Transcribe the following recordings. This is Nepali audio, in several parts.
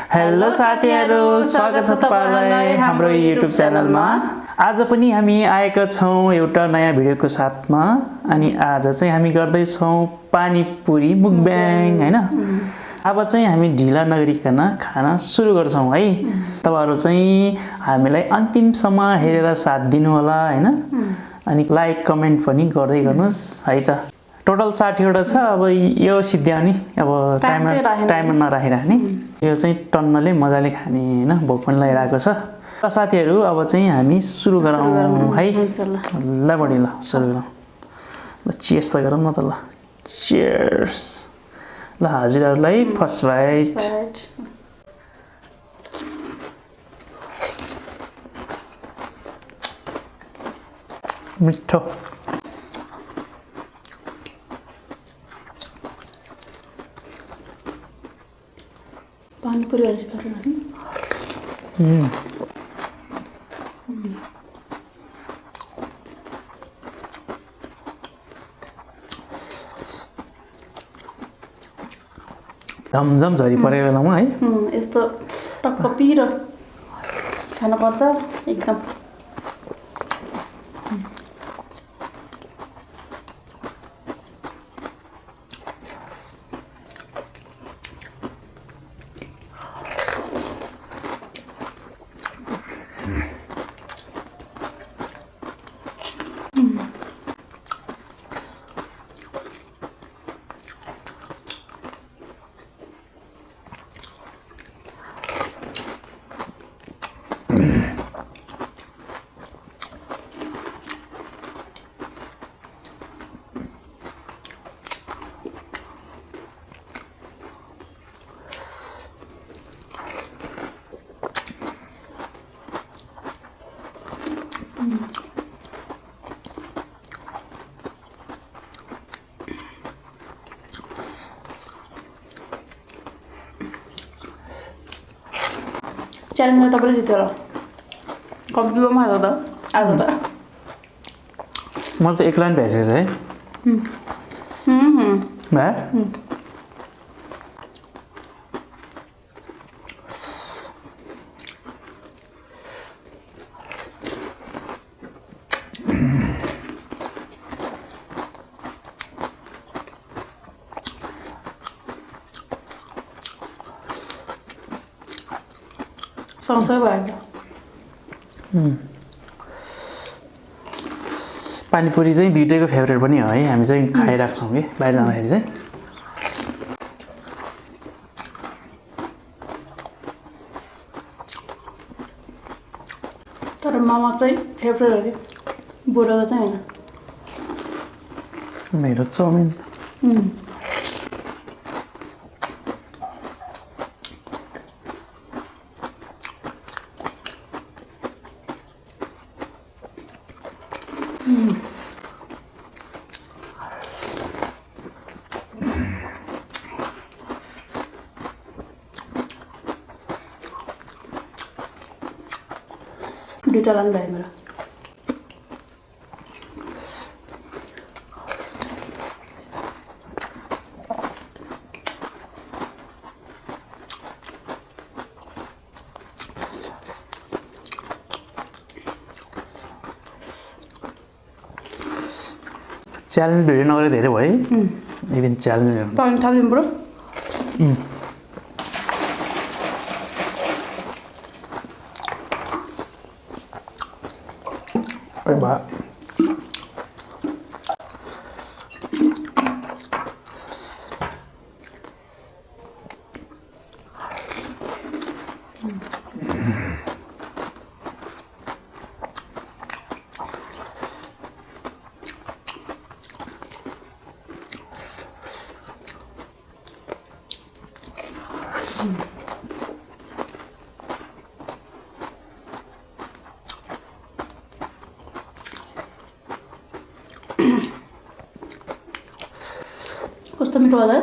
हेलो साथीहरु, स्वागत छ तपाईलाई हाम्रो YouTube च्यानलमा। आज पनि हामी आएका छौं एउटा नयाँ भिडियोको साथमा अनि आज चाहिँ हामी गर्दै छौं पानीपुरी मुकब्याङ हैन। अब चाहिँ हामी ढिला नगरिकन खाना सुरु गर्छौं है। तपाईहरु चाहिँ हामीलाई अन्तिमसम्म हेरेर साथ दिनु होला हैन। अनि लाइक कमेन्ट पनि गर्दै गर्नुस् है त। टोटल 60 वटा छ। अब यो सिद्ध्याउने अब टाइमर नराखिराख्ने। यो चाहिँ टन्नले मजाले खाने हैन। भोक पनि लागिरहेको छ। साथीहरु अब चाहिँ हामी सुरु गरौँ है। ल बढी ल सुरु गरौँ। ल चियर्स त गरौँ न त ल। चियर्स। ल हजुरहरुलाई फर्स्ट बाइट। मिठो। पानी पूरी वाली करो ना। झमझम झरी परेको बेलामा है। यस्तो टक्क पिरो खाना पर्दा एकदम च्यालेन्ज तपाईले जित्यो र कम्प्युटरमा हाल्दा त आज त मलाई त एक लाइन भइसकेछ है। भए सँगै भयो। पानीपुरी चाहिँ दुईटैको फेभरेट पनि हो है। हामी चाहिँ खाइराख्छौं के बाहिर जाँदाखेरि चाहिँ। तर मामा चाहिँ फेभरेट हो कि बुढोको चाहिँ हैन। मेरो चाउमिन दुईटा लाइन भयो मेरो। च्यालेन्ज भिडियो नगरे धेरै भयो है। एक दिन च्यालेन्ज गर्नु। पानी थाल्दिनु ब्रो। बा कस्तो मिठो होला।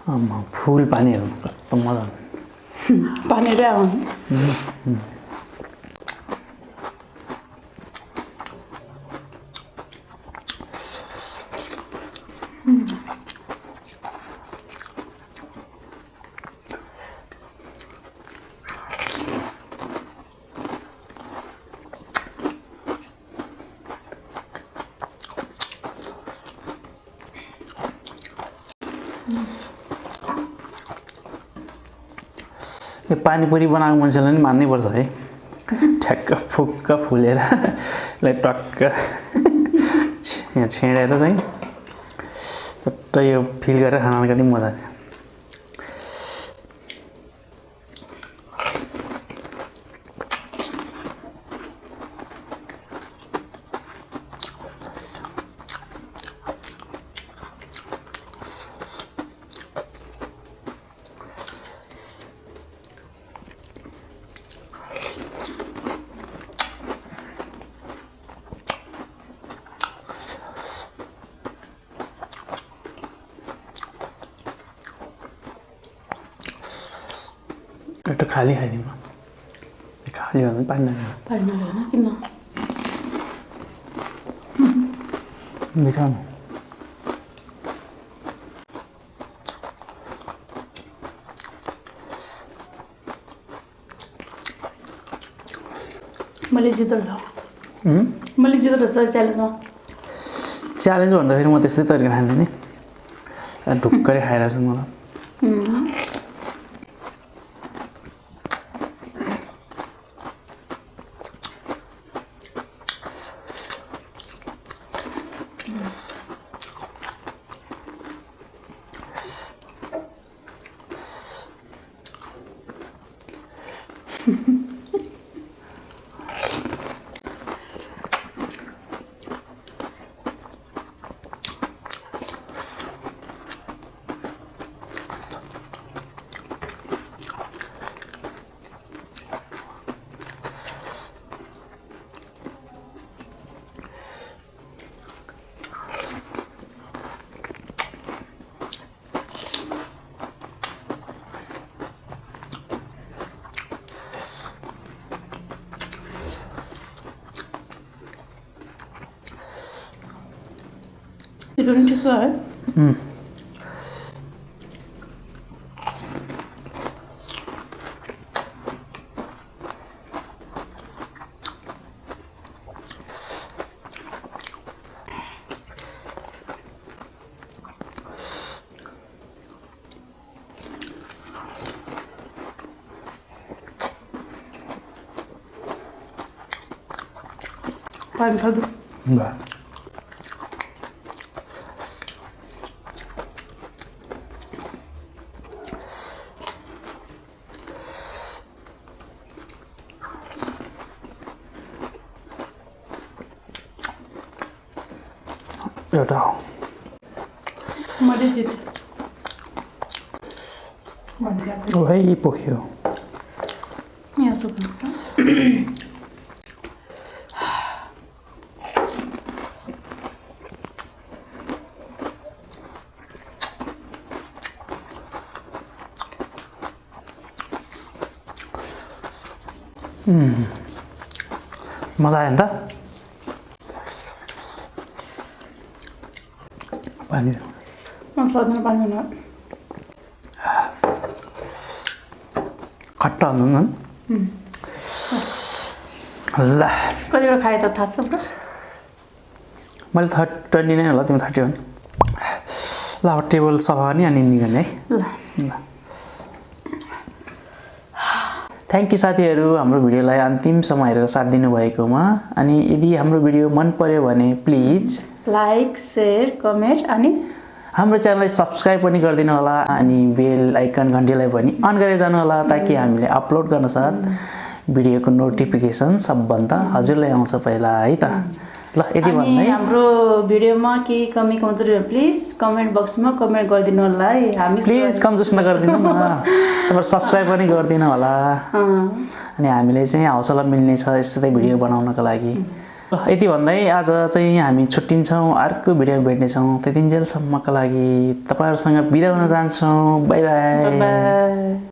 आमा फुल पानी हेर्नु कस्तो मजा पानी रे आउनु यो पानीपुरी बनाएको मान्छेलाई नि मान्नै पर्छ है ठ्याक्क फुक्क फुलेर यसलाई टक्क यहाँ छेडेर चाहिँ चट्ट यो फिल गरेर खानाको कति मजा आयो एउटा खाली खाइदिउँ खाली भन्दा पानी नखानु पानी नखानु किन बिठाउनु मैले जित्दो रहेछ च्यालेन्जमा च्यालेन्ज भन्दाखेरि म त्यस्तै तरिका खान्थेँ नि ढुक्करै खाइरहेको छु मलाई itu पनि ठिक है पानी खादु ल एउटा हो मैले जिते ओ है पोख्यो यहाँ सुक्नु मजा आयो नि त पानी सधैँ पानी हुन खट्टा हुनु न ल कतिवटा खाए त थाहा छ मैले 29 होला तिमी 31 ल अब टेबल सफा गर्ने अनि निगर्ने है ल थ्याङ्क यू साथीहरू हाम्रो भिडियोलाई अन्तिमसम्म हेरेर साथ दिनुभएकोमा अनि यदि हाम्रो भिडियो मन पर्यो भने प्लिज लाइक शेयर कमेन्ट अनि हाम्रो च्यानललाई सब्स्क्राइब पनि गरिदिनु होला अनि बेल आइकन घन्टीलाई पनि अन गरेर जानु होला ताकि हामीले अपलोड गर्न साथ भिडियोको नोटिफिकेसन सबभन्दा हजुरलाई आउँछ पहिला है त ल यति भन्दै हाम्रो भिडियोमा के कमी कमजोरी प्लिज कमेन्ट बक्समा कमेन्ट गरिदिनु होला है हामी प्लिज कमजोस नगरिदिनु न तपाईहरु सब्स्क्राइब पनि गरिदिनु होला अनि हामीले चाहिँ हौसला मिल्ने छ यस्तै भिडियो बनाउनको लागि यति भन्दै आज चाहिँ हामी छुट्टिन्छौँ अर्को भिडियो भेट्नेछौँ त्यतिन्जेलसम्मको लागि तपाईँहरूसँग बिदा हुन जान्छौँ बाई बाई बाई